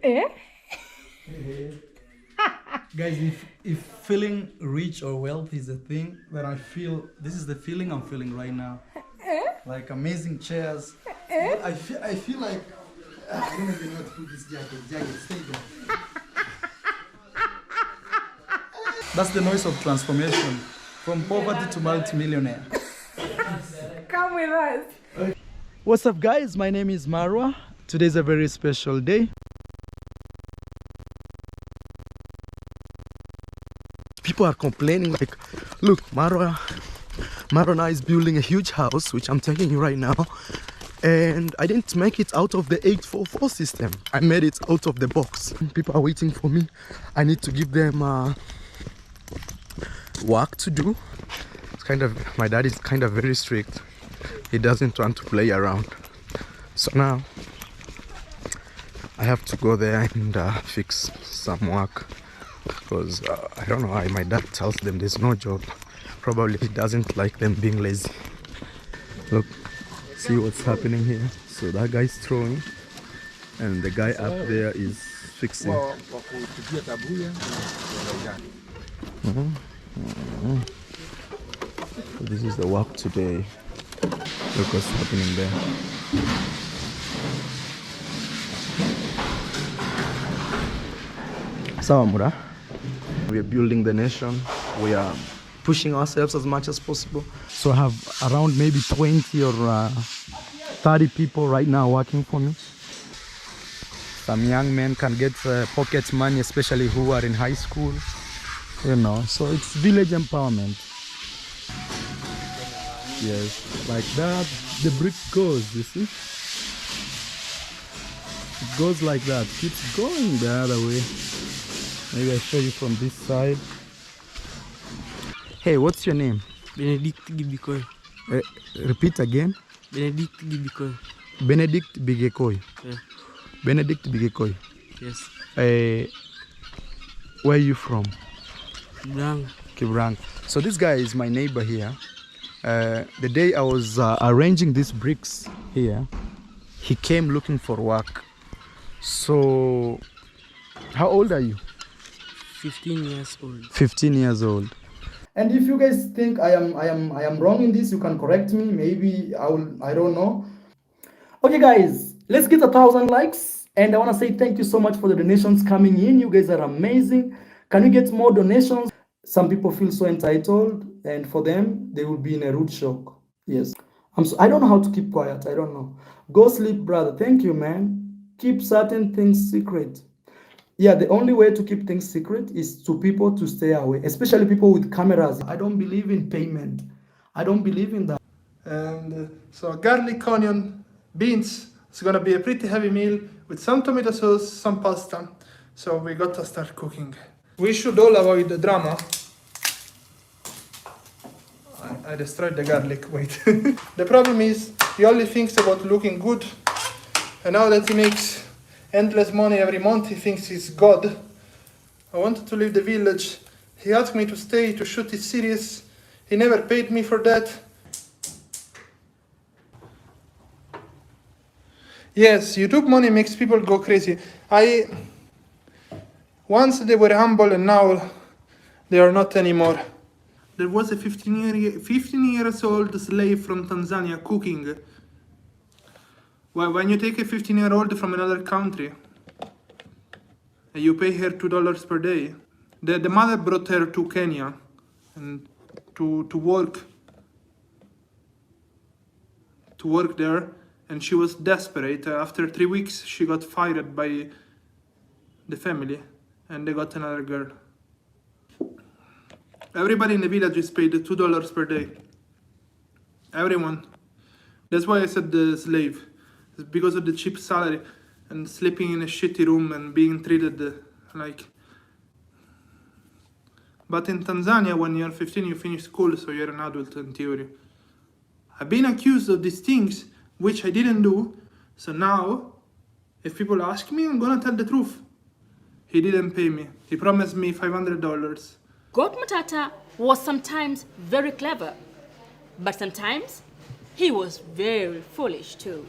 Eh? Guys, if feeling rich or wealthy is a thing, then I feel this is the feeling I'm feeling right now. Like amazing chairs. I feel like I don't even know what to put this jacket. Stay there. That's the noise of transformation from poverty to multimillionaire. Come with us. What's up, guys? My name is Marwa. Today's a very special day. People are complaining like, look, Marwa now is building a huge house, which I'm telling you right now. And I didn't make it out of the 844 system. I made it out of the box. People are waiting for me. I need to give them work to do. It's kind of, my dad is kind of very strict. He doesn't want to play around. So now I have to go there and fix some work. Because I don't know why my dad tells them there's no job. Probably he doesn't like them being lazy. Look, see what's happening here. So that guy's throwing and the guy up there is fixing. So this is the work today. Look what's happening there. Sawamura. We are building the nation. We are pushing ourselves as much as possible. So I have around maybe 20 or 30 people right now working for me. Some young men can get pocket money, especially who are in high school. You know, so it's village empowerment. Yes, like that, the brick goes, you see? It goes like that, keeps going the other way. Maybe I'll show you from this side. Hey, what's your name? Benedict Gibikoy. Repeat again. Benedict Gibikoy. Benedict Bigekoy. Yeah. Benedict Bigekoy. Yes. Where are you from? Kibrang. Kibrang. So this guy is my neighbor here. The day I was arranging these bricks here, he came looking for work. So, how old are you? 15 years old. 15 years old. And if you guys think I am wrong in this, you can correct me. Maybe I don't know. Okay, guys, let's get 1,000 likes. And I want to say thank you so much for the donations coming in. You guys are amazing. Can you get more donations? Some people feel so entitled, and for them, they will be in a rude shock. Yes. I don't know how to keep quiet. I don't know. Go sleep, brother. Thank you, man. Keep certain things secret. Yeah, the only way to keep things secret is to people to stay away, especially people with cameras. I don't believe in payment. I don't believe in that. And so garlic, onion, beans. It's gonna be a pretty heavy meal with some tomato sauce, some pasta. So we got to start cooking. We should all avoid the drama. I destroyed the garlic, wait. The problem is, he only thinks about looking good. And now that he makes endless money every month, he thinks he's God. I wanted to leave the village. He asked me to stay to shoot his series. He never paid me for that. Yes, YouTube money makes people go crazy. Once they were humble and now they are not anymore. There was a 15 years old slave from Tanzania cooking. Well, when you take a 15-year-old from another country, and you pay her $2 per day, the mother brought her to Kenya and to work there, and she was desperate. After 3 weeks, she got fired by the family, and they got another girl. Everybody in the village is paid $2 per day. Everyone. That's why I said the slave. It's because of the cheap salary and sleeping in a shitty room and being treated like. But in Tanzania, when you're 15, you finish school, so you're an adult in theory. I've been accused of these things, which I didn't do. So now, if people ask me, I'm gonna tell the truth. He didn't pay me. He promised me $500. God Matata was sometimes very clever, but sometimes he was very foolish too.